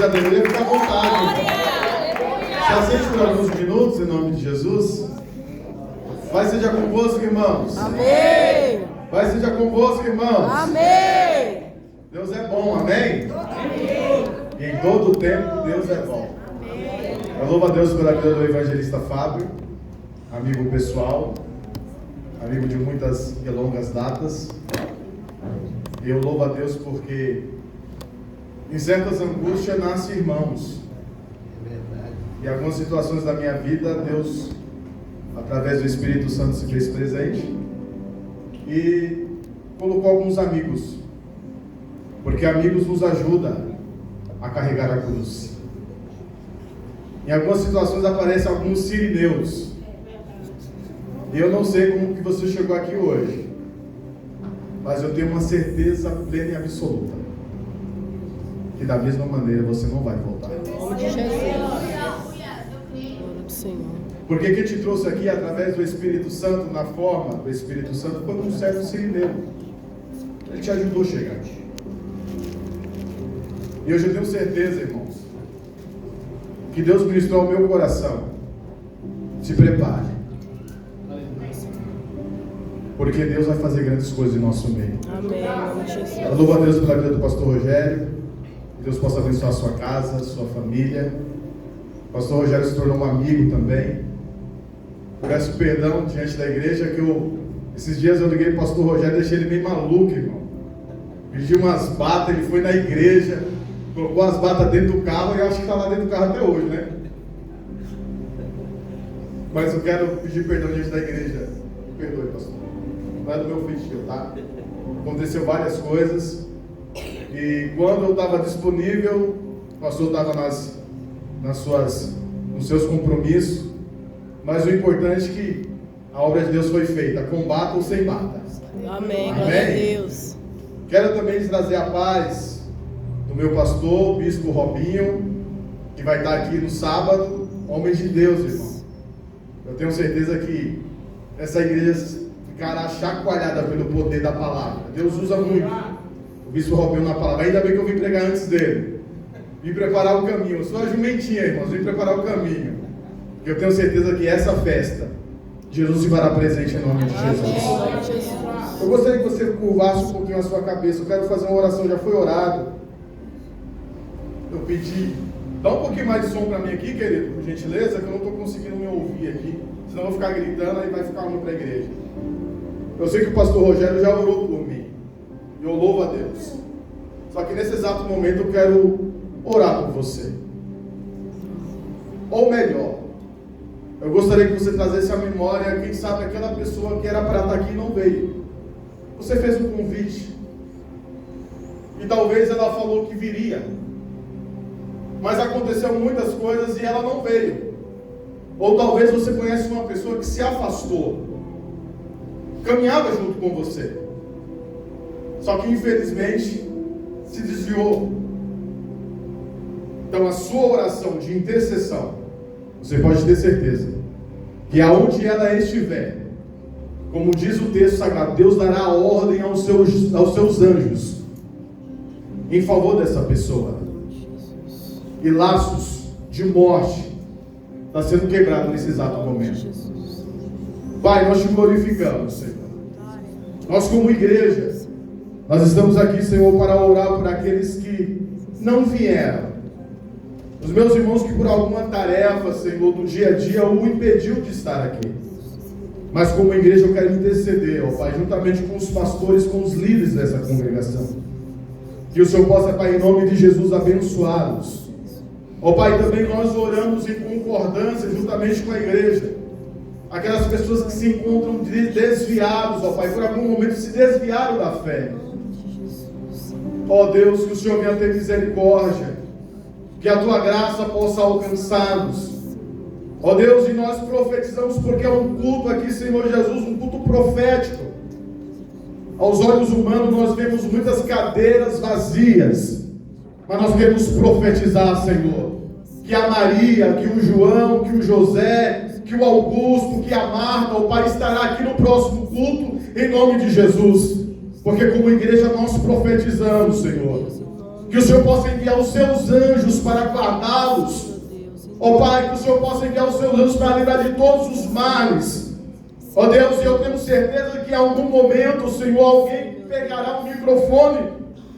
já deveria ficar à vontade. Se aceite por alguns minutos, em nome de Jesus. Vai seja convosco, irmãos. Amém. Vai seja convosco, irmãos. Amém. Deus é bom, amém? Amém. E em todo o tempo, Deus é bom. Eu louvo a Deus pela vida do evangelista Fábio, amigo pessoal, amigo de muitas e longas datas. E eu louvo a Deus porque em certas angústias nascem irmãos. E algumas situações da minha vida, Deus, através do Espírito Santo, se fez presente e colocou alguns amigos, porque amigos nos ajudam a carregar a cruz. Em algumas situações aparecem alguns sirineus, e eu não sei como que você chegou aqui hoje, mas eu tenho uma certeza plena e absoluta que da mesma maneira você não vai voltar. Em nome de Jesus. Glória do Senhor. Porque quem te trouxe aqui através do Espírito Santo, na forma do Espírito Santo, foi um servo sirineu. Ele te ajudou a chegar aqui. E hoje eu tenho certeza, irmãos, que Deus ministrou ao meu coração. Se prepare, porque Deus vai fazer grandes coisas em nosso meio. Amém. Em nome de Jesus. Eu louvo a Deus pela vida do pastor Rogério. Que Deus possa abençoar a sua casa, a sua família. O pastor Rogério se tornou um amigo também. Peço perdão diante da igreja que esses dias eu liguei para o pastor Rogério e deixei ele meio maluco, irmão. Pedi umas batas, ele foi na igreja, colocou as batas dentro do carro e eu acho que está lá dentro do carro até hoje, né? Mas eu quero pedir perdão diante da igreja. Me perdoe, pastor. Não é do meu feitio, tá? Aconteceu várias coisas. E quando eu estava disponível, o pastor estava nos seus compromissos. Mas o importante é que a obra de Deus foi feita, com bata ou sem bata. Amém. Glória a Deus. Quero também lhes trazer a paz do meu pastor, o bispo Robinho, que vai estar aqui no sábado. Homem de Deus, irmão. Eu tenho certeza que essa igreja ficará chacoalhada pelo poder da palavra. Deus usa muito o bispo Robinho na palavra. Ainda bem que eu vim pregar antes dele. Vim preparar o caminho. Eu sou a jumentinha, irmãos. Vim preparar o caminho. Eu tenho certeza que essa festa, Jesus se fará presente em nome de Jesus. Eu gostaria que você curvasse um pouquinho a sua cabeça. Eu quero fazer uma oração. Já foi orado. Eu pedi. Dá um pouquinho mais de som para mim aqui, querido, por gentileza, que eu não estou conseguindo me ouvir aqui. Senão eu vou ficar gritando e vai ficar ruim para a igreja. Eu sei que o pastor Rogério já orou por mim. E eu louvo a Deus. Só que nesse exato momento eu quero orar por você. Ou melhor, eu gostaria que você trazesse à memória, quem sabe, aquela pessoa que era para estar aqui e não veio. Você fez um convite. E talvez ela falou que viria. Mas aconteceu muitas coisas e ela não veio. Ou talvez você conhece uma pessoa que se afastou. Caminhava junto com você. Só que infelizmente se desviou. Então a sua oração de intercessão, você pode ter certeza que aonde ela estiver, como diz o texto sagrado, Deus dará ordem aos seus anjos em favor dessa pessoa. E laços de morte está sendo quebrado nesse exato momento. Pai, nós te glorificamos, Senhor. Nós como igreja, nós estamos aqui, Senhor, para orar por aqueles que não vieram. Os meus irmãos que por alguma tarefa, Senhor, do dia a dia o impediu de estar aqui. Mas como igreja eu quero interceder, ó Pai, juntamente com os pastores, com os líderes dessa congregação. Que o Senhor possa, Pai, em nome de Jesus, abençoá-los. Ó Pai, também nós oramos em concordância juntamente com a igreja. Aquelas pessoas que se encontram desviados, ó Pai, por algum momento se desviaram da fé. Ó Deus, que o Senhor venha ter misericórdia, que a Tua graça possa alcançá-los. Ó Deus, e nós profetizamos porque é um culto aqui, Senhor Jesus, um culto profético. Aos olhos humanos nós vemos muitas cadeiras vazias, mas nós queremos profetizar, Senhor, que a Maria, que o João, que o José, que o Augusto, que a Marta, o Pai estará aqui no próximo culto, em nome de Jesus. Porque como igreja nós profetizamos, Senhor, Que o Senhor possa enviar os seus anjos para guardá-los. Ó Pai, que o Senhor possa enviar os seus anjos para livrar de todos os males. Ó Deus, eu tenho certeza que em algum momento, Senhor, alguém pegará um microfone,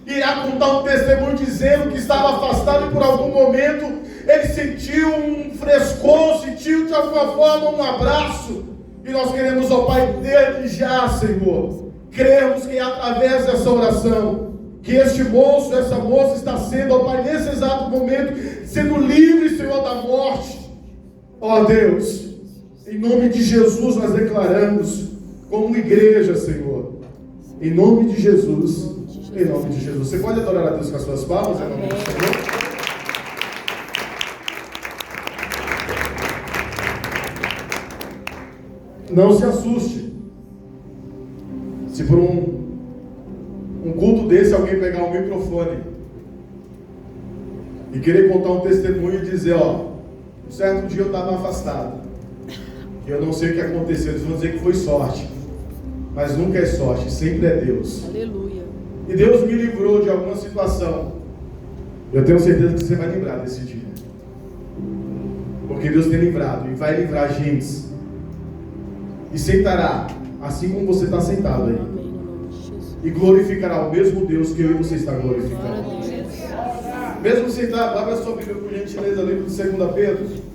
irá contar um testemunho dizendo que estava afastado e por algum momento ele sentiu um frescor, sentiu de alguma forma um abraço. E nós queremos, ó Pai, desde já, Senhor, cremos que através dessa oração, que este moço, essa moça está sendo, ó Pai, nesse exato momento, sendo livre, Senhor, da morte. Ó Deus, em nome de Jesus nós declaramos, como igreja, Senhor, em nome de Jesus, em nome de Jesus. Você pode adorar a Deus com as suas palmas, em nome do Senhor? Não se assuste, se por um culto desse alguém pegar um microfone e querer contar um testemunho e dizer, ó, um certo dia eu estava afastado, e eu não sei o que aconteceu, eles vão dizer que foi sorte, mas nunca é sorte, sempre é Deus. Aleluia. E Deus me livrou de alguma situação. Eu tenho certeza que você vai lembrar desse dia, porque Deus tem livrado e vai livrar gente. E sentará, assim como você está sentado aí, Amém, no nome de Jesus. e glorificará o mesmo Deus que eu e você está Glória a glorificando. Deus. Mesmo sentado, abra sua Bíblia por gentileza, livro de 2 Pedro.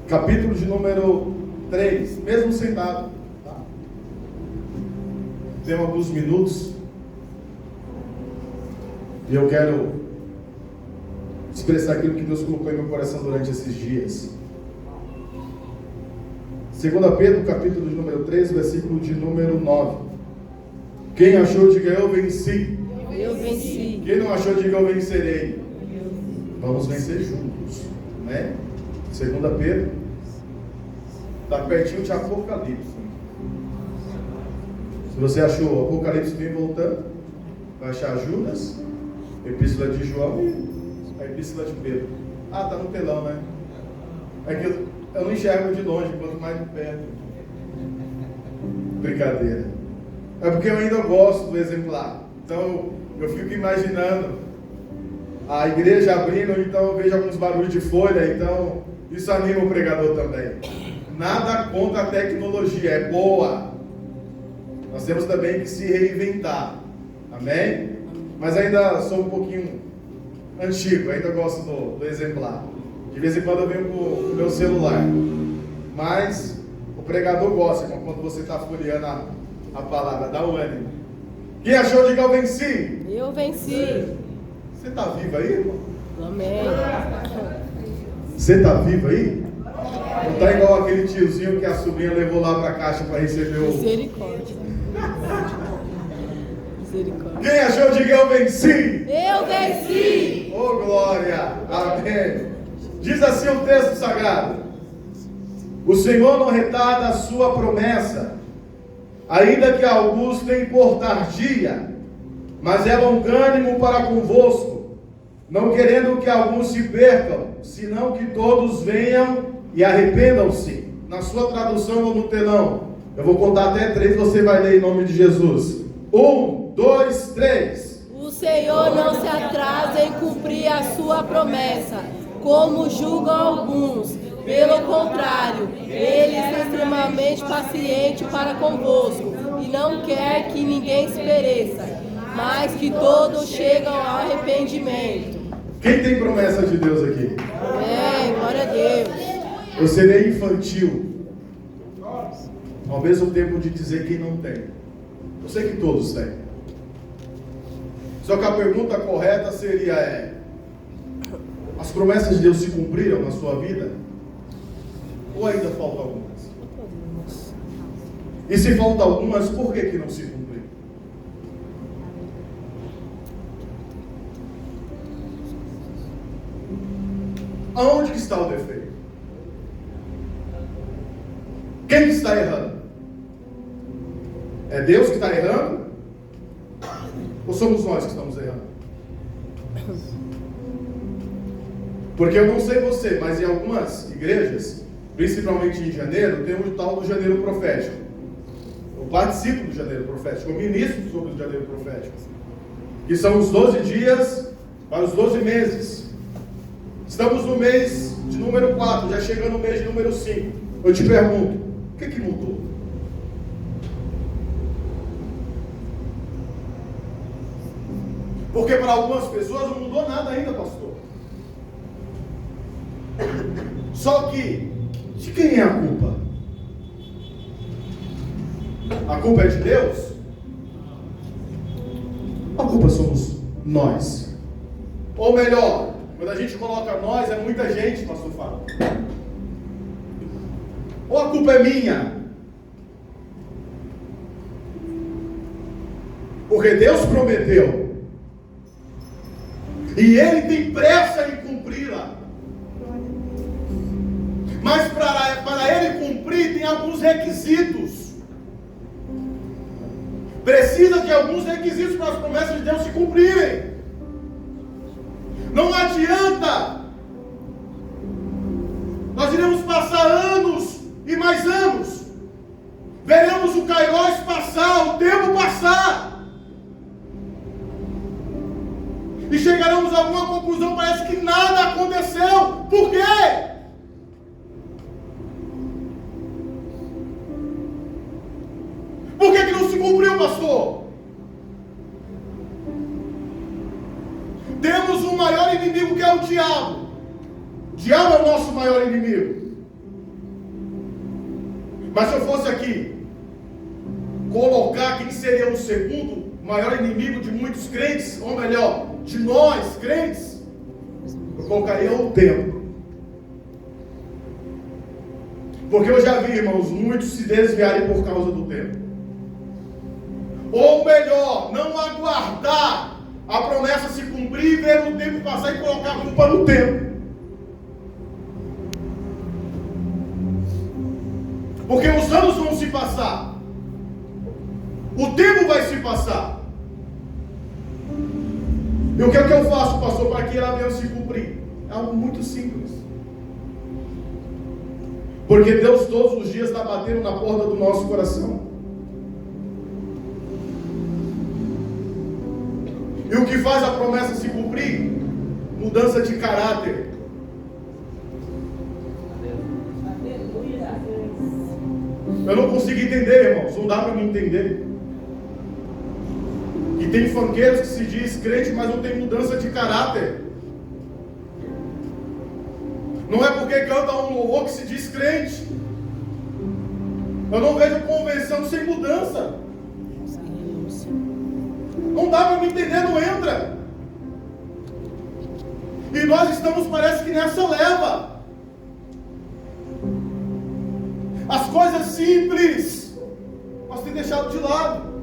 Capítulo de número 3, mesmo sentado. Tá? Tem alguns minutos. E eu quero expressar aquilo que Deus colocou em meu coração durante esses dias. 2 Pedro, capítulo de número 3, versículo de número 9. Quem achou, diga eu venci. Eu venci. Quem não achou, diga eu vencerei. Vamos vencer juntos, né? 2 Pedro, está pertinho de Apocalipse. Se você achou, Apocalipse vem voltando, vai achar Judas, Epístola de João e a Epístola de Pedro. Ah, está no telão, né? É que eu não enxergo de longe, quanto mais de perto. Brincadeira. É porque eu ainda gosto do exemplar. Então eu fico imaginando a igreja abrindo, então eu vejo alguns barulhos de folha, então isso anima o pregador também. Nada contra a tecnologia, é boa. Nós temos também que se reinventar. Amém? Mas ainda sou um pouquinho antigo, ainda gosto do exemplar. De vez em quando eu venho com o meu celular. Mas o pregador gosta quando você está folheando a palavra, dá o ânimo. Quem achou, diga eu venci. Eu venci. Você está vivo aí, irmão? Amém. Você está vivo aí? Não está igual aquele tiozinho que a sobrinha levou lá para a caixa para receber o... Misericórdia. Misericórdia. Quem achou, diga eu venci. Eu venci. Oh glória, amém. Diz assim o texto sagrado: o Senhor não retarda a sua promessa, ainda que alguns tenham por tardia, mas é longânimo para convosco, não querendo que alguns se percam, senão que todos venham e arrependam-se. Na sua tradução ou no telão, eu vou contar até 3, você vai ler em nome de Jesus. 1, 2, 3. O Senhor não se atrasa em cumprir a sua promessa, como julgam alguns. Pelo contrário, ele é extremamente paciente para convosco, e não quer que ninguém se pereça, mas que todos chegam ao arrependimento. Quem tem promessa de Deus aqui? Amém, glória a Deus. Eu serei infantil, ao mesmo tempo de dizer quem não tem. Eu sei que todos têm. Só que a pergunta correta seria as promessas de Deus se cumpriram na sua vida? Ou ainda faltam algumas? E se faltam algumas, por que não se cumpriram? Aonde que está o defeito? Quem que está errando? É Deus que está errando? Ou somos nós que estamos errando? Porque eu não sei você, mas em algumas igrejas, principalmente em janeiro, tem o tal do janeiro profético. Eu participo do janeiro profético, eu ministro sobre o janeiro profético, que são os 12 dias para os 12 meses. Estamos no mês de número 4, já chegando no mês de número 5. Eu te pergunto, o que mudou? Porque para algumas pessoas não mudou nada ainda, pastor. Só que, de quem é a culpa? A culpa é de Deus? A culpa somos nós. Ou melhor, quando a gente coloca nós, é muita gente, pastor Fábio. Ou a culpa é minha? Porque Deus prometeu. E Ele tem pressa em cumpri-la. Mas para Ele cumprir, tem alguns requisitos. Precisa de alguns requisitos para as promessas de Deus se cumprirem. Não adianta. Nós iremos passar anos e mais anos. Veremos o Kairos passar, o tempo passar. E chegaremos a alguma conclusão, parece que nada aconteceu. Por quê? Por que não se cumpriu, pastor? Temos um maior inimigo que é o diabo. O diabo é o nosso maior inimigo. Mas se eu fosse aqui colocar quem seria o segundo maior inimigo de muitos crentes, ou melhor, de nós crentes, eu colocaria o tempo. Porque eu já vi, irmãos, muitos se desviarem por causa do tempo. Ou melhor, não aguardar a promessa se cumprir e ver o tempo passar e colocar a culpa no tempo. Porque os anos vão se passar. O tempo vai se passar. E o que é que eu faço, pastor, para que ela venha se cumprir? É algo muito simples. Porque Deus todos os dias está batendo na porta do nosso coração. E o que faz a promessa se cumprir? Mudança de caráter. Eu não consigo entender, irmãos. Não dá para me entender. E tem funqueiros que se diz crente, mas não tem mudança de caráter. Não é porque canta um louvor que se diz crente. Eu não vejo convenção sem mudança. Não dá para me entender, não entra. E nós estamos, parece que nessa leva. As coisas simples nós temos deixado de lado.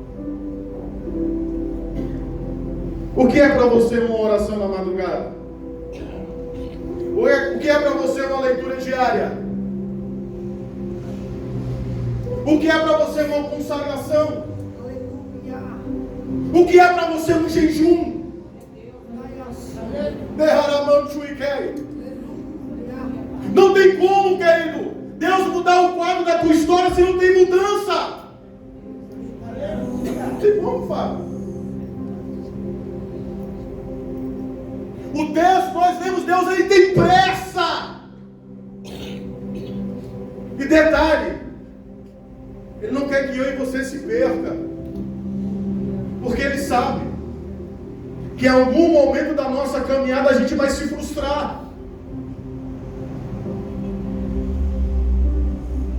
O que é para você uma oração na madrugada? O que é para você uma leitura diária? O que é para você uma consagração? O que é para você um jejum? Não tem como, querido, Deus mudar o quadro da tua história se não tem mudança. Não tem como, Fábio. O texto, nós vemos Deus, Ele tem pressa. E detalhe, Ele não quer que eu e você se perca. Porque Ele sabe que em algum momento da nossa caminhada a gente vai se frustrar.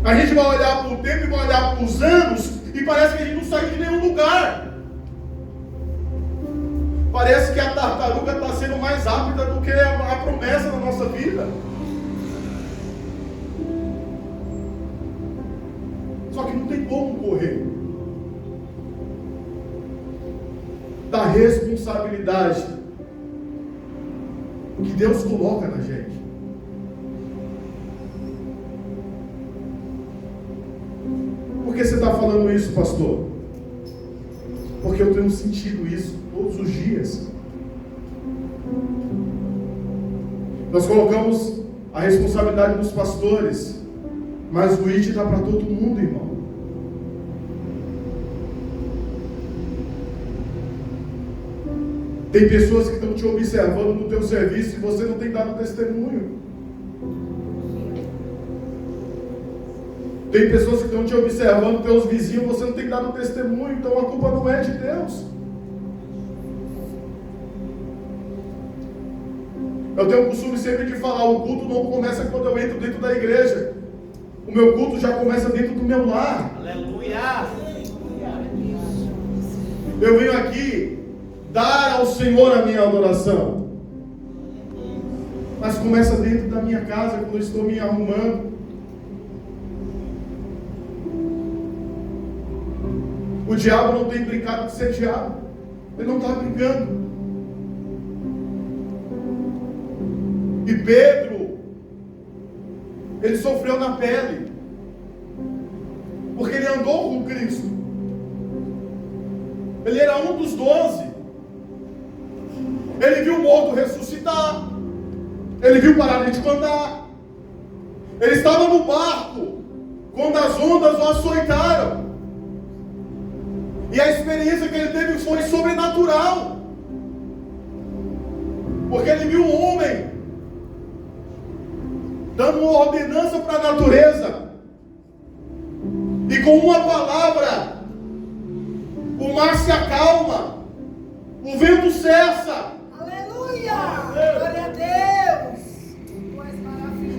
A gente vai olhar para o tempo e vai olhar para os anos e parece que a gente não sai de nenhum lugar. Parece que a tartaruga está sendo mais rápida do que a promessa na nossa vida. Só que não tem como correr da responsabilidade que Deus coloca na gente. Por que você está falando isso, pastor? Porque eu tenho sentido isso todos os dias. Nós colocamos a responsabilidade dos pastores Mas o id dá para todo mundo, irmão. Tem pessoas que estão te observando no teu serviço e você não tem dado testemunho. Tem pessoas que estão te observando, teus vizinhos, você não tem dado testemunho, então a culpa não é de Deus. Eu tenho o costume sempre de falar, o culto não começa quando eu entro dentro da igreja. O meu culto já começa dentro do meu lar. Aleluia! Eu venho aqui dar ao Senhor a minha adoração. Mas começa dentro da minha casa, quando eu estou me arrumando. O diabo não tem brincado de ser diabo. Ele não está brincando. E Pedro, ele sofreu na pele, porque ele andou com Cristo. Ele era um dos 12. Ele viu o morto ressuscitar. Ele viu o paralítico andar. Ele estava no barco quando as ondas o açoitaram. E a experiência que ele teve foi sobrenatural. Porque ele viu um homem dando uma ordenança para a natureza. E com uma palavra, o mar se acalma. O vento cessa. Aleluia! Glória a Deus!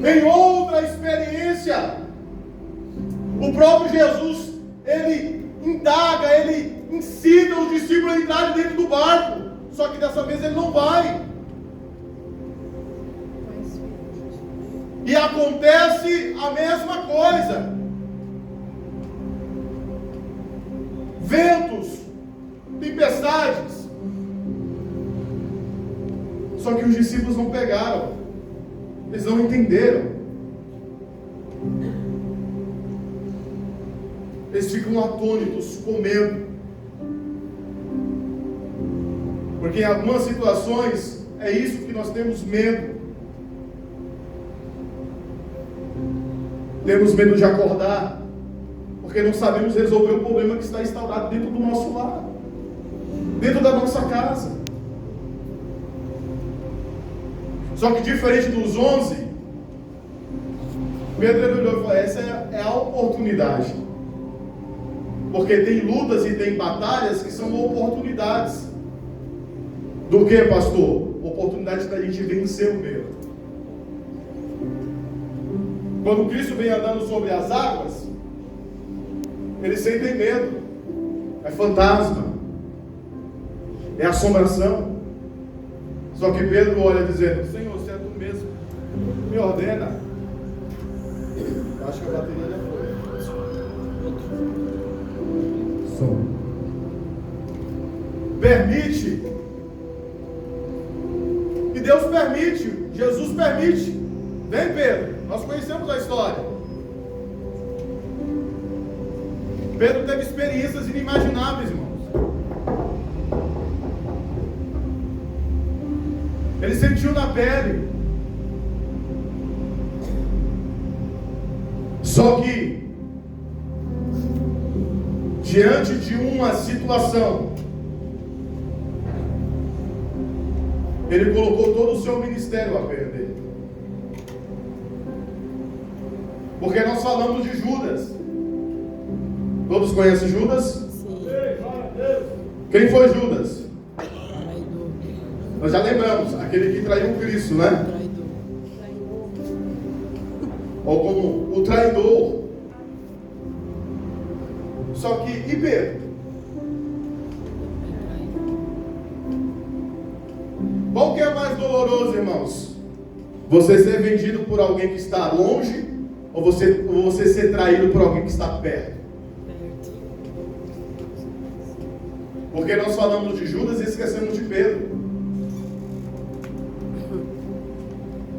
Em outra experiência, o próprio Jesus, ele indaga, ele ensina os discípulos a entrarem dentro do barco. Só que dessa vez ele não vai. E acontece a mesma coisa. Ventos, tempestades. Só que os discípulos não pegaram. Eles não entenderam. Eles ficam atônitos, com medo. Porque em algumas situações é isso que nós temos medo. Temos medo de acordar, porque não sabemos resolver o problema que está instaurado dentro do nosso lar, dentro da nossa casa. Só que diferente dos 11, Pedro olhou e falou: essa é a oportunidade. Porque tem lutas e tem batalhas que são oportunidades. Do que, pastor? Oportunidade da gente vencer o medo. Quando Cristo vem andando sobre as águas, eles sentem medo. É fantasma. É assombração. Só que Pedro olha dizendo: Senhor, se é tu mesmo, me ordena. Eu acho que a bateria já foi. Som. Permite. E Deus permite. Jesus permite. Vem, Pedro. Nós conhecemos a história. Pedro teve experiências inimagináveis, irmãos. Ele sentiu na pele. Só que, diante de uma situação, ele colocou todo o seu ministério a perder. Porque nós falamos de Judas. Todos conhecem Judas? Sim. Quem foi Judas? Traidor. Nós já lembramos, aquele que traiu Cristo, né? Traidor. Ou como o traidor. Só que, e Pedro? Qual que é mais doloroso, irmãos? Você ser vendido por alguém que está longe, ou você ser traído por alguém que está perto? Porque nós falamos de Judas e esquecemos de Pedro.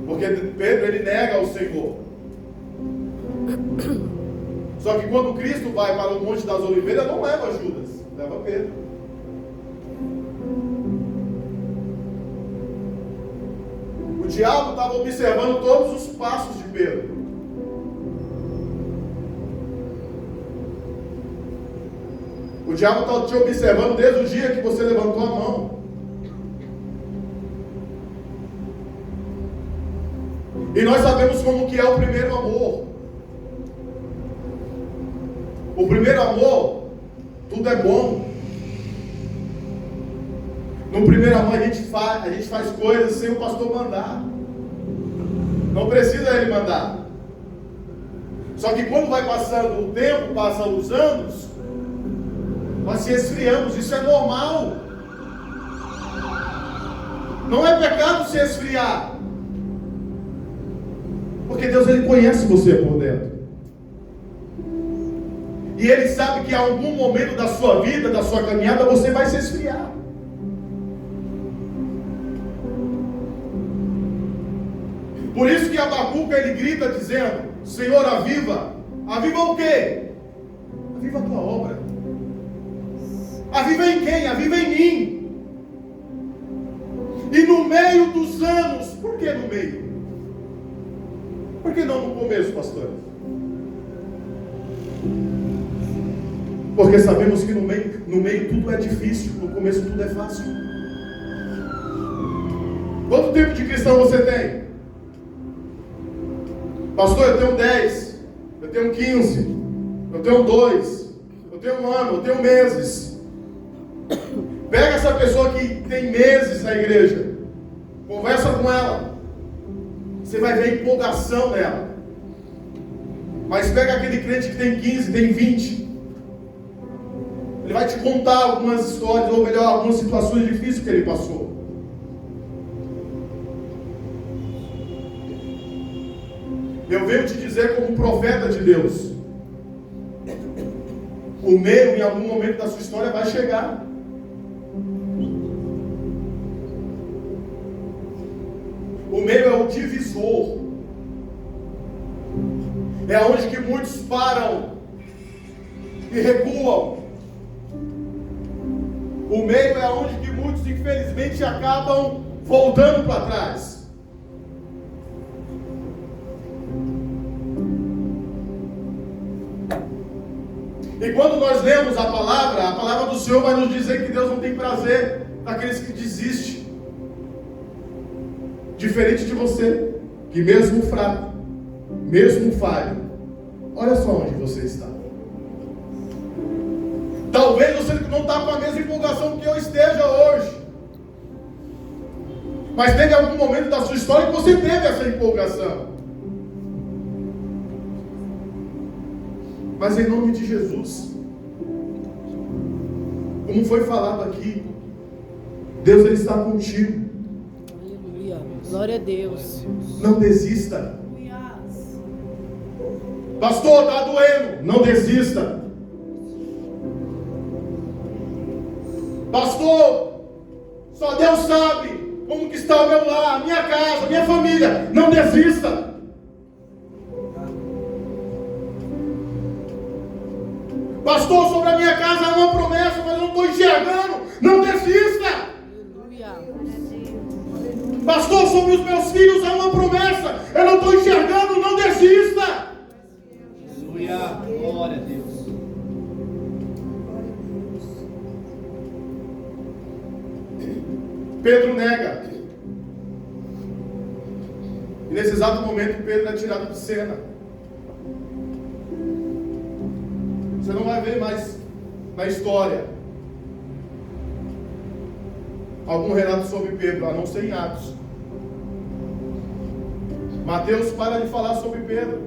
Porque Pedro, ele nega ao Senhor. Só que quando Cristo vai para o Monte das Oliveiras, não leva Judas, leva Pedro. O diabo estava observando todos os passos de Pedro. O diabo está te observando desde o dia que você levantou a mão. E nós sabemos como que é o primeiro amor. O primeiro amor, tudo é bom. No primeiro amor a gente faz coisas sem o pastor mandar. Não precisa ele mandar. Só que quando vai passando o tempo, passam os anos, nós se esfriamos. Isso é normal. Não é pecado se esfriar. Porque Deus, ele conhece você por dentro. E ele sabe que em algum momento da sua vida, da sua caminhada, você vai se esfriar. Por isso que Abacuque, ele grita dizendo: Senhor, aviva. Aviva o quê? Aviva a tua obra. Aviva em quem? Aviva em mim. E no meio dos anos, por que no meio? Por que não no começo, pastor? Porque sabemos que no meio tudo é difícil, no começo tudo é fácil. Quanto tempo de cristão você tem? Pastor, eu tenho 10, eu tenho 15, eu tenho 2, eu tenho 1 ano, eu tenho meses. Pega essa pessoa que tem meses na igreja, conversa com ela, você vai ver a empolgação nela. Mas pega aquele crente que tem 15, tem 20, ele vai te contar algumas histórias, ou melhor, algumas situações difíceis que ele passou. Eu venho te dizer como profeta de Deus, o meio em algum momento da sua história vai chegar. O meio é o divisor. É onde que muitos param e recuam. O meio é onde que muitos infelizmente acabam voltando para trás. E quando nós lemos a palavra do Senhor vai nos dizer que Deus não tem prazer naqueles que desistem. Diferente de você, que mesmo fraco, mesmo falho, olha só onde você está. Talvez você não está com a mesma empolgação que eu esteja hoje. Mas teve algum momento da sua história que você teve essa empolgação. Mas em nome de Jesus, como foi falado aqui, Deus, ele está contigo. Aleluia. Glória a Deus. Não desista. Pastor, está doendo. Não desista. Pastor, só Deus sabe como que está o meu lar, minha casa, minha família. Não desista. Pastor, sobre a minha casa há uma promessa, mas eu não estou enxergando. Não desista. Pastor, sobre os meus filhos há uma promessa, eu não estou enxergando. Não desista. Aleluia. Glória a Deus. Pedro nega. E nesse exato momento Pedro é tirado de cena. Você não vai ver mais na história algum relato sobre Pedro, a não ser em Atos. Mateus para de falar sobre Pedro.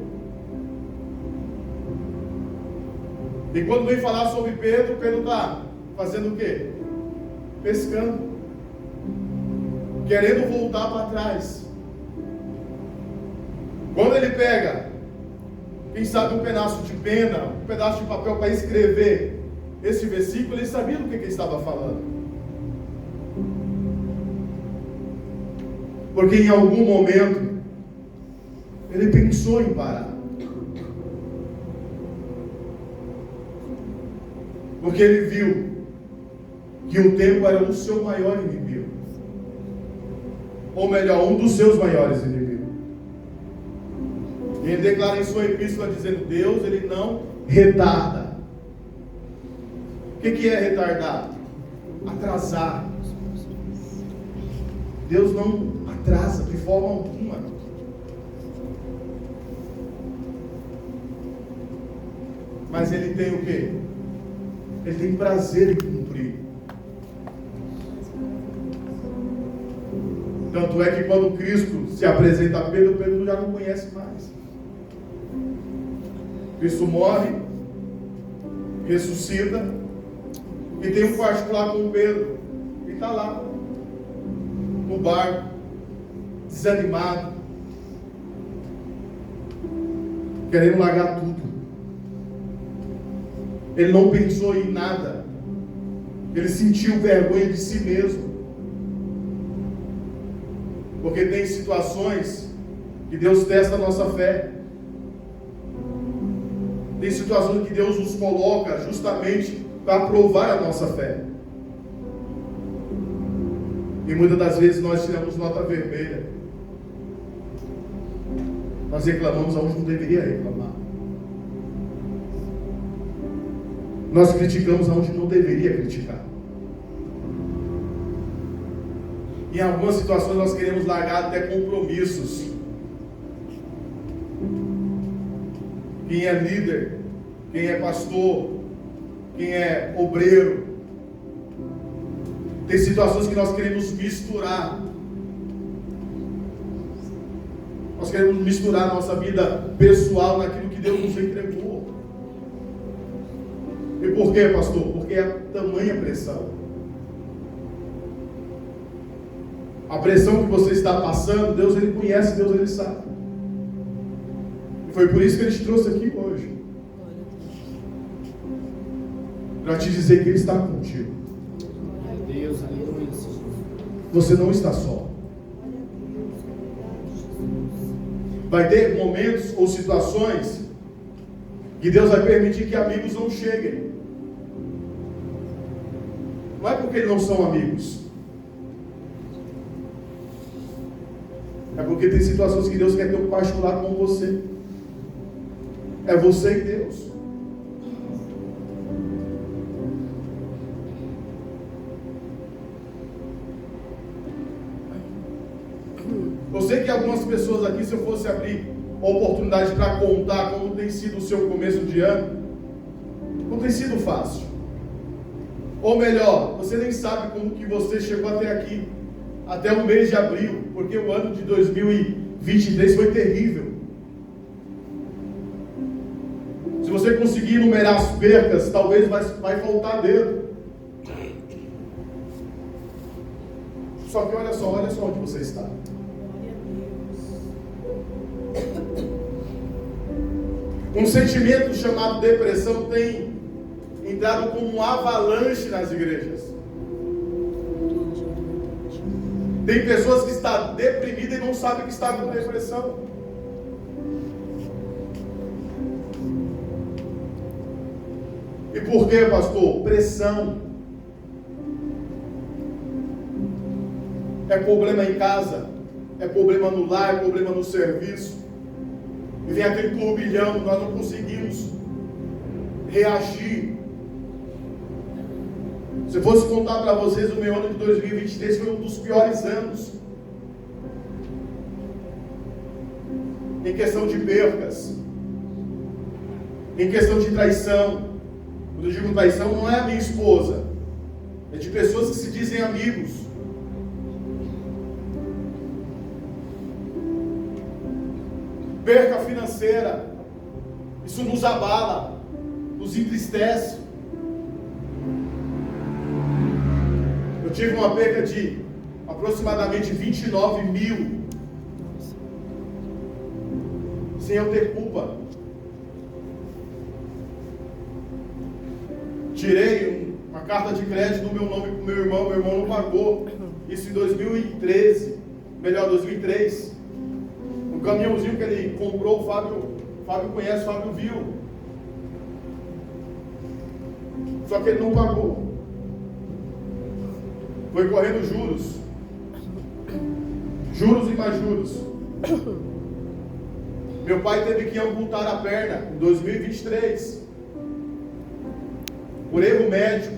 E quando vem falar sobre Pedro, Pedro está fazendo o quê? Pescando. Querendo voltar para trás. Quando ele pega, quem sabe um pedaço de pena, um pedaço de papel para escrever esse versículo, ele sabia do que ele estava falando. Porque em algum momento, ele pensou em parar. Porque ele viu que o tempo era o seu maior inimigo. Ou melhor, um dos seus maiores inimigos. E ele declara em sua epístola dizendo: Deus, ele não retarda. O que é retardar? Atrasar. Deus não atrasa de forma alguma. Mas Ele tem o quê? Ele tem prazer em cumprir. Tanto é que quando Cristo se apresenta a Pedro, Pedro já não conhece mais. Cristo morre, ressuscita, e tem um particular com Pedro, e está lá, no barco, desanimado, querendo largar tudo. Ele não pensou em nada, ele sentiu vergonha de si mesmo. Porque tem situações que Deus testa a nossa fé. Tem situações que Deus nos coloca justamente para provar a nossa fé. E muitas das vezes nós tiramos nota vermelha. Nós reclamamos aonde não deveria reclamar. Nós criticamos aonde não deveria criticar. Em algumas situações nós queremos largar até compromissos. Quem é líder, quem é pastor, quem é obreiro, tem situações que nós queremos misturar. Nós queremos misturar a nossa vida pessoal naquilo que Deus nos entregou. E por quê, pastor? Porque é tamanha pressão. A pressão que você está passando, Deus Ele conhece, Deus Ele sabe. E foi por isso que Ele te trouxe aqui hoje. Para te dizer que Ele está contigo. Deus, aleluia. Você não está só. Vai ter momentos ou situações que Deus vai permitir que amigos não cheguem. Não é porque eles não são amigos. É porque tem situações que Deus quer ter um particular com você. É você e Deus. Eu sei que algumas pessoas aqui, se eu fosse abrir oportunidade para contar como tem sido o seu começo de ano, não tem sido fácil. Ou melhor, você nem sabe como que você chegou até aqui, até o mês de abril, porque o ano de 2023 foi terrível. Se você conseguir enumerar as percas, talvez vai faltar dedo. Só que olha só onde você está. Um sentimento chamado depressão tem entrado como um avalanche nas igrejas. Tem pessoas que estão deprimidas e não sabem que estão com depressão. E por quê, pastor? Pressão. É problema em casa, é problema no lar, é problema no serviço. E vem aquele turbilhão, nós não conseguimos reagir. Se eu fosse contar para vocês, o meu ano de 2023 foi um dos piores anos. Em questão de percas. Em questão de traição. Quando eu digo traição, não é a minha esposa. É de pessoas que se dizem amigos. Perca financeira. Isso nos abala. Nos entristece. Eu tive uma perca de aproximadamente 29 mil, sem eu ter culpa. Tirei uma carta de crédito no meu nome para o meu irmão não pagou. Isso em 2013, melhor, 2003. Um caminhãozinho que ele comprou, o Fábio conhece, o Fábio viu. Só que ele não pagou. Foi correndo juros. Juros e mais juros. Meu pai teve que amputar a perna em 2023. por erro médico,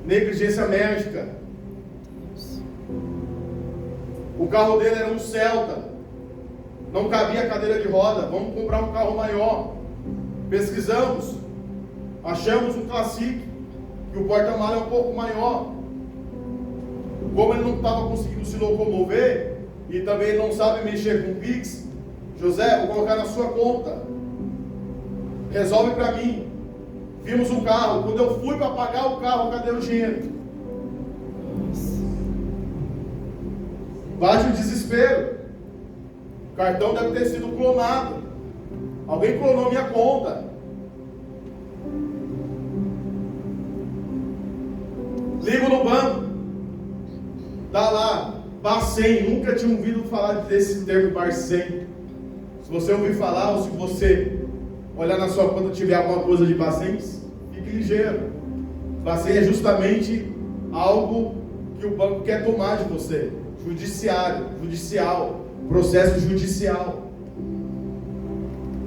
negligência médica. O carro dele era um Celta, não cabia a cadeira de roda. Vamos comprar um carro maior. Pesquisamos, achamos um Classic, que o porta-malas é um pouco maior. Como ele não estava conseguindo se locomover e também ele não sabe mexer com o Pix, José, vou colocar na sua conta, resolve para mim. Vimos um carro. Quando eu fui para pagar o carro, cadê o dinheiro? Bate o desespero. O cartão deve ter sido clonado. Alguém clonou minha conta. Ligo no banco. Tá lá, Bacen. Nunca tinha ouvido falar desse termo Bacen. Se você ouvir falar, ou se você olhar na sua conta e tiver alguma coisa de Bacen, fique ligeiro. Bacen é justamente algo que o banco quer tomar de você. Judicial, processo judicial.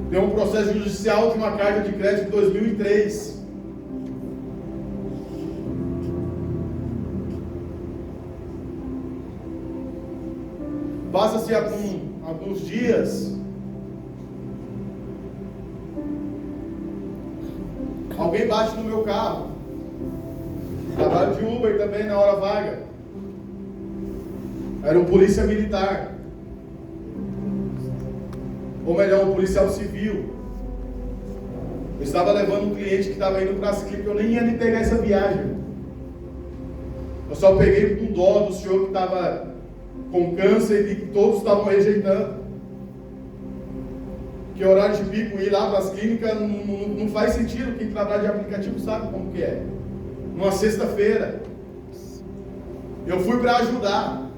Tem um processo judicial de uma carta de crédito de 2003. Passa-se alguns dias, alguém bate no meu carro. Trabalho de Uber também na hora vaga. Era um polícia militar, ou melhor, um policial civil. Eu estava levando um cliente que estava indo para a clínica. Eu nem ia me pegar essa viagem. Eu só peguei com dó do senhor que estava com câncer e que todos estavam rejeitando. Que horário de pico ir lá para as clínicas não faz sentido. Quem trabalha de aplicativo sabe como que é. Numa sexta-feira, eu fui para ajudar.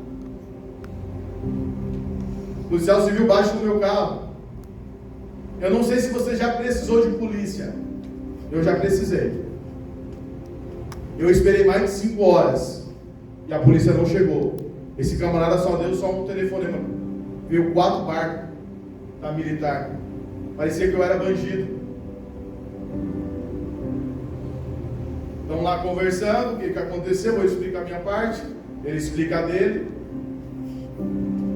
O policial civil bate no meu carro. Eu não sei se você já precisou de polícia. Eu já precisei. Eu esperei mais de 5 horas e a polícia não chegou. Esse camarada só deu um telefonema. Veio 4 barcos da militar. Parecia que eu era bandido. Estão lá conversando, o que aconteceu, vou explicar a minha parte, ele explica a dele.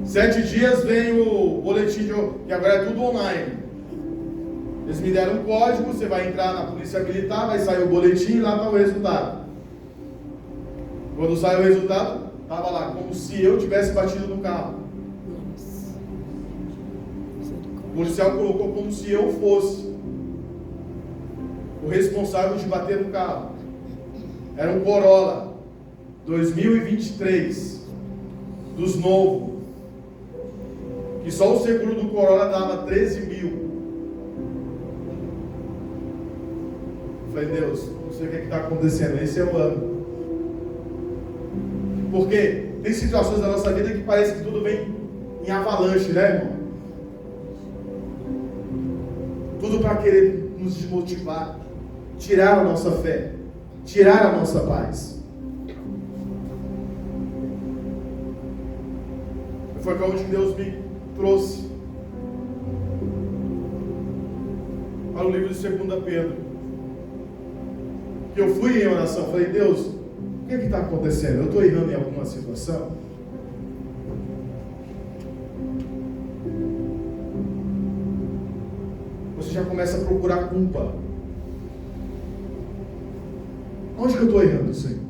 7 dias vem o boletim, que agora é tudo online. Eles me deram um código, você vai entrar na polícia militar, vai sair o boletim e lá está o resultado. Quando sai o resultado, estava lá, como se eu tivesse batido no carro. O policial colocou como se eu fosse o responsável de bater no carro. Era um Corolla 2023 dos novos, que só o seguro do Corolla dava 13 mil. Eu falei, Deus, não sei o que está acontecendo, esse é o ano. Porque tem situações da nossa vida que parece que tudo vem em avalanche, né, irmão? Tudo para querer nos desmotivar, tirar a nossa fé, tirar a nossa paz. Foi onde Deus me trouxe para o livro de 2 Pedro. Que eu fui em oração, falei, Deus, o que está acontecendo? Eu estou errando em alguma situação? Você já começa a procurar culpa. Onde que eu estou errando, Senhor?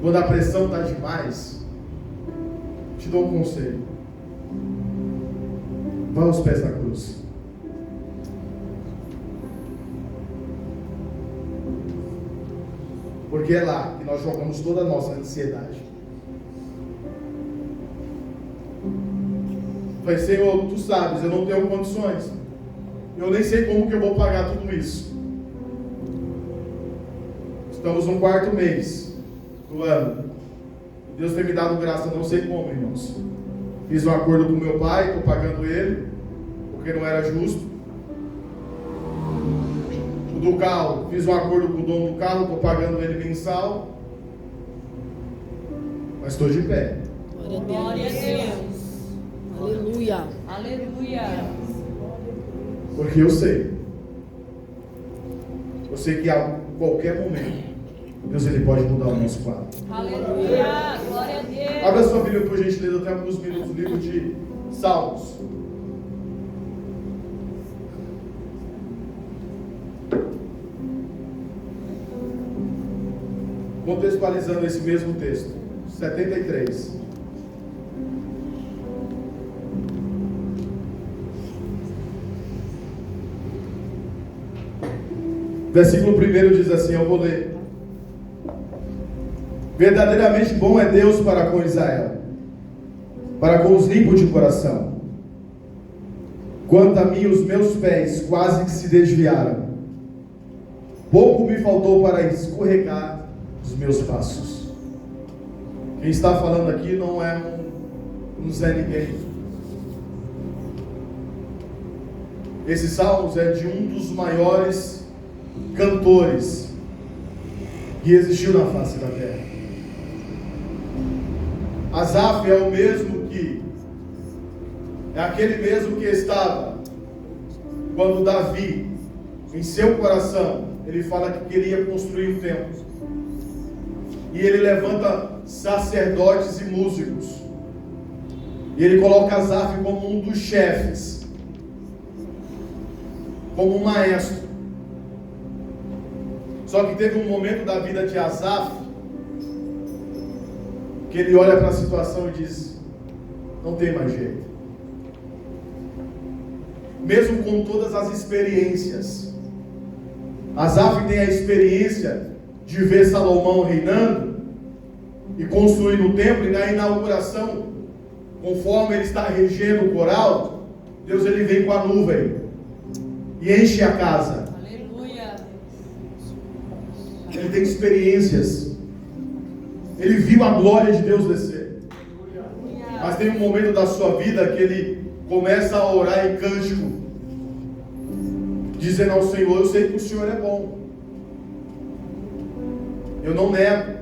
Quando a pressão está demais, te dou um conselho. Vá aos pés da cruz. Porque é lá que nós jogamos toda a nossa ansiedade. Falei, Senhor, tu sabes, eu não tenho condições. Eu nem sei como que eu vou pagar tudo isso. Estamos no 4º mês do ano. Deus tem me dado graça, não sei como, irmãos. Fiz um acordo com meu pai, estou pagando ele, porque não era justo. O do carro, fiz um acordo com o dono do carro, estou pagando ele mensal. Mas estou de pé. Glória a Deus. Aleluia. Aleluia. Porque eu sei que a qualquer momento Deus ele pode mudar o nosso quadro. Aleluia. Glória a Deus. Abra sua Bíblia, por gentileza, até alguns minutos, o livro de Salmos. Contextualizando esse mesmo texto, 73. Versículo 1 diz assim, eu vou ler. Verdadeiramente bom é Deus para com Israel, para com os limpos de coração. Quanto a mim, os meus pés quase que se desviaram. Pouco me faltou para escorregar os meus passos. Quem está falando aqui não é um Zé Ninguém. Esse Salmos é de um dos maiores cantores que existiu na face da terra. Asaf é o mesmo é aquele mesmo que estava quando Davi, em seu coração, ele fala que queria construir o templo. E ele levanta sacerdotes e músicos. E ele coloca Asaf como um dos chefes, como um maestro. Só que teve um momento da vida de Asaf que ele olha para a situação e diz: não tem mais jeito. Mesmo com todas as experiências, Asaf tem a experiência de ver Salomão reinando e construindo o templo, e na inauguração, conforme ele está regendo o coral, Deus ele vem com a nuvem e enche a casa. Ele tem experiências. Ele viu a glória de Deus descer. Mas tem um momento da sua vida que ele começa a orar em cântico, dizendo ao Senhor: eu sei que o Senhor é bom, eu não nego,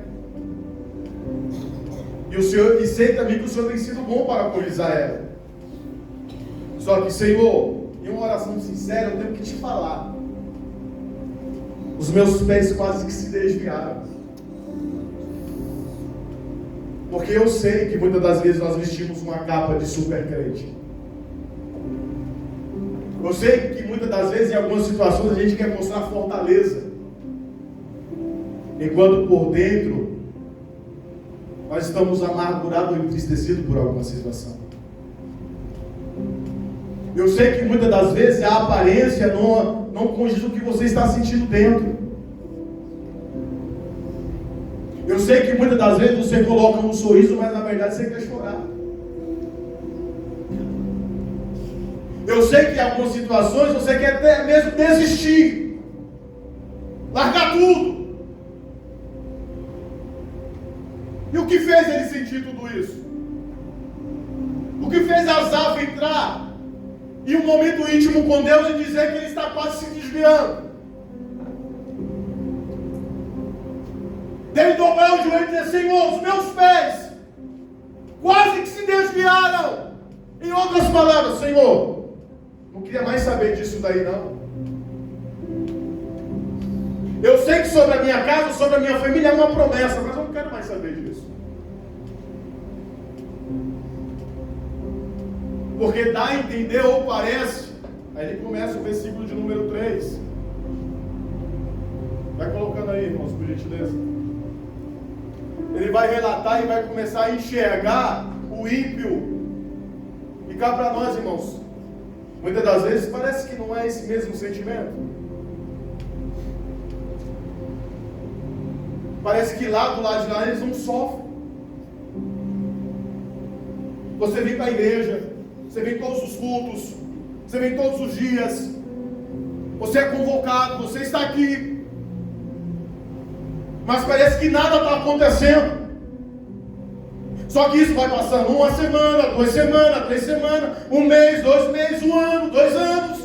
e sei também que o Senhor tem sido bom para com Israel. Só que, Senhor, em uma oração sincera, eu tenho que te falar, os meus pés quase que se desviaram. Porque eu sei que muitas das vezes nós vestimos uma capa de super crente. Eu sei que muitas das vezes, em algumas situações, a gente quer mostrar fortaleza, enquanto por dentro nós estamos amargurados ou entristecidos por alguma situação. Eu sei que muitas das vezes a aparência não condiz o que você está sentindo dentro. Eu sei que muitas das vezes você coloca um sorriso, mas na verdade você quer chorar. Eu sei que em algumas situações você quer até mesmo desistir, largar tudo. E o que fez ele sentir tudo isso? O que fez Asaf entrar em um momento íntimo com Deus e dizer que ele está quase se desviando? Dele dobrar o joelho e dizer: Senhor, os meus pés quase que se desviaram. Em outras palavras, Senhor, não queria mais saber disso daí não. Eu sei que sobre a minha casa, sobre a minha família é uma promessa, mas eu não quero mais saber disso. Porque dá a entender, ou parece. Aí ele começa o versículo de número 3. Vai colocando aí, irmãos, por gentileza. Ele vai relatar e vai começar a enxergar o ímpio. E cá para nós, irmãos, muitas das vezes parece que não é esse mesmo sentimento. Parece que lá do lado de lá eles não sofrem. Você vem para a igreja, você vem todos os cultos, você vem todos os dias, você é convocado, você está aqui, mas parece que nada está acontecendo. Só que isso vai passando uma semana, 2 semanas, 3 semanas, 1 mês, 2 meses, 1 ano, 2 anos,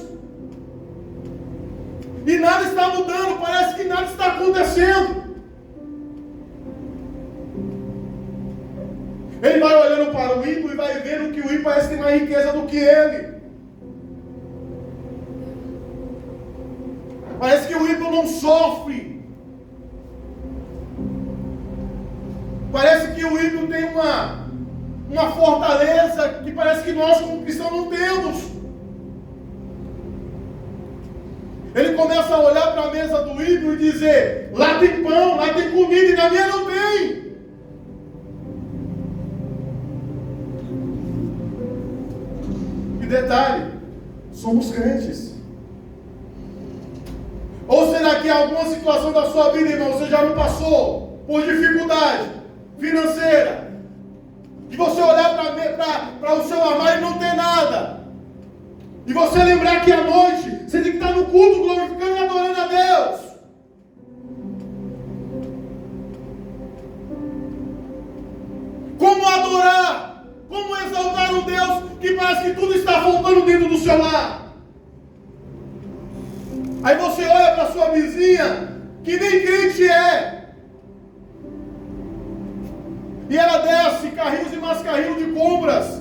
e nada está mudando, parece que nada está acontecendo. Ele vai olhando para o ímpio e vai vendo que o ímpio parece ter mais riqueza do que ele. Parece que o ímpio não sofre. Parece que o ímpio tem uma fortaleza que parece que nós como cristãos não temos. Ele começa a olhar para a mesa do ímpio e dizer: lá tem pão, lá tem comida, e na minha não tem. E detalhe, somos crentes. Ou será que em alguma situação da sua vida, irmão, você já não passou por dificuldade financeira, de você olhar para o seu armário e não ter nada, e você lembrar que à noite você tem que estar no culto glorificando e adorando a Deus? Como adorar? Como exaltar um Deus que parece que tudo está faltando dentro do seu lar? Aí você olha para sua vizinha, que nem crente é, e ela desce carrinhos e mais carrinhos de compras.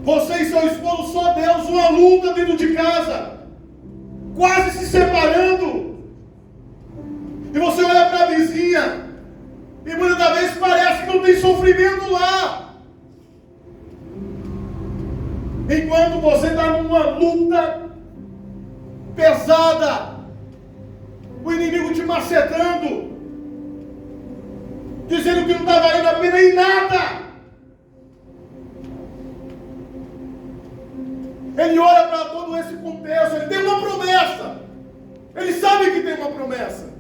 Você e seu esposo, só Deus, uma luta dentro de casa, quase se separando. E você olha para a vizinha, e muitas das vezes parece que não tem sofrimento lá. Enquanto você está numa luta pesada, o inimigo te macetando, dizendo que não está valendo a pena em nada. Ele olha para todo esse contexto, ele tem uma promessa, ele sabe que tem uma promessa,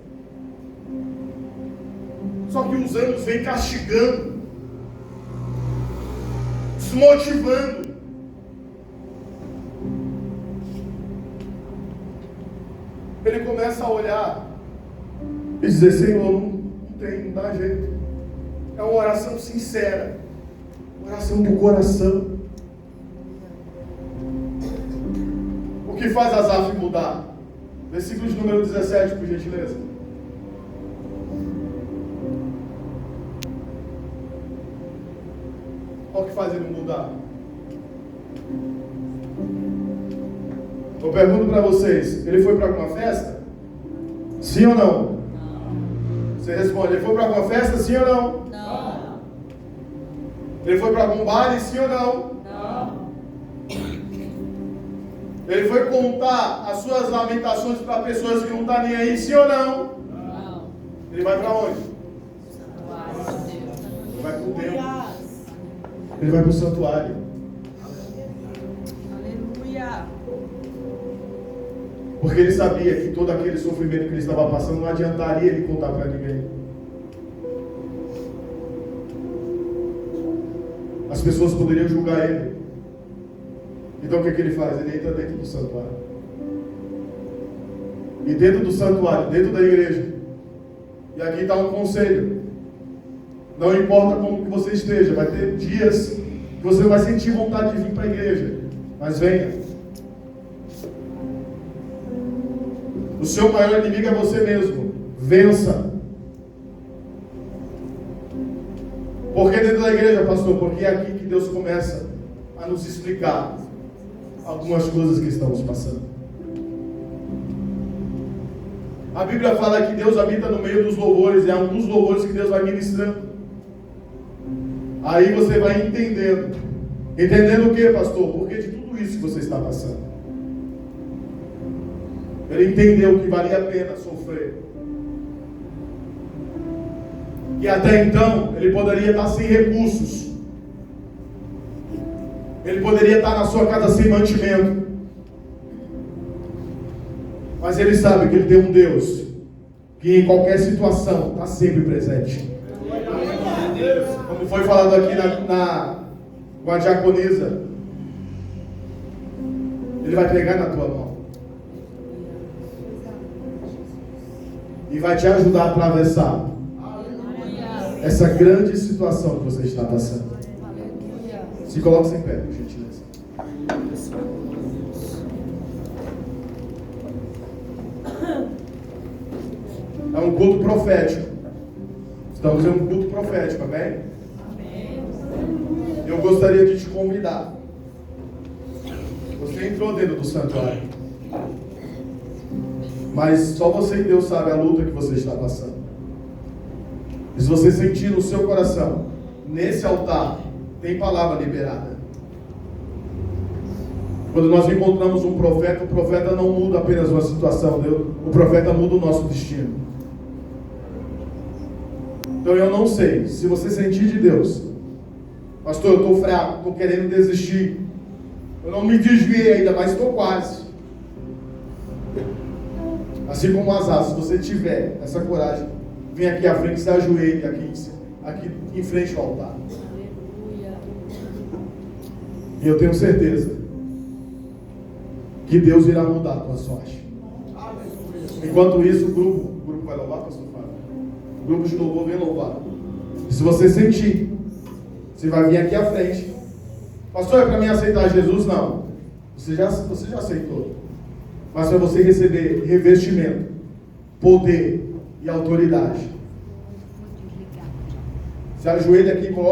só que os anos vêm castigando, desmotivando. Ele começa a olhar e dizer: Senhor, não tem, não dá jeito. É uma oração sincera, oração do coração. O que faz Asaf mudar? Versículo de número 17, por gentileza. Qual que faz ele mudar? Eu pergunto para vocês, ele foi para alguma festa? Sim ou não? Não. Você responde, ele foi para alguma festa? Sim ou não? Não. Ele foi para algum baile? Sim ou não? Não. Ele foi contar as suas lamentações para pessoas que não estão nem aí? Sim ou não? Não. Ele vai para onde? Ele vai para o templo. Ele vai para o santuário. Aleluia. Porque ele sabia que todo aquele sofrimento que ele estava passando não adiantaria ele contar para ninguém. As pessoas poderiam julgar ele. Então o que ele faz? Ele entra dentro do santuário. E dentro do santuário, dentro da igreja. E aqui está um conselho. Não importa como que você esteja, vai ter dias que você vai sentir vontade de vir para a igreja. Mas venha. O seu maior inimigo é você mesmo. Vença. Por que dentro da igreja, pastor? Porque é aqui que Deus começa a nos explicar algumas coisas que estamos passando. A Bíblia fala que Deus habita no meio dos louvores, e há alguns louvores que Deus vai ministrando. Aí você vai entendendo. Entendendo o que, pastor? Porque de tudo isso que você está passando. Ele entendeu que valia a pena sofrer. E até então, ele poderia estar sem recursos. Ele poderia estar na sua casa sem mantimento. Mas ele sabe que ele tem um Deus que em qualquer situação está sempre presente. Como foi falado aqui com a diaconisa, ele vai pegar na tua mão e vai te ajudar a atravessar essa grande situação que você está passando. Se coloque em pé, por gentileza. É um culto profético. Estamos em um culto profético, amém? Eu gostaria de te convidar. Você entrou dentro do santuário, mas só você e Deus sabe a luta que você está passando. E se você sentir no seu coração, nesse altar, tem palavra liberada. Quando nós encontramos um profeta, o profeta não muda apenas uma situação, o profeta muda o nosso destino. Então eu não sei, se você sentir de Deus, pastor, eu estou fraco, estou querendo desistir, eu não me desviei ainda, mas estou quase. Assim como Azar, se você tiver essa coragem, vem aqui à frente, se ajoelhe aqui em frente ao altar. E eu tenho certeza que Deus irá mudar a tua sorte. Enquanto isso, o grupo vai louvar, pastor Fábio? O grupo de louvor vem louvar. E se você sentir, você vai vir aqui à frente. Pastor, é para mim aceitar Jesus? Não. Você já aceitou. Mas para você receber revestimento, poder e autoridade, se ajoelha aqui e coloca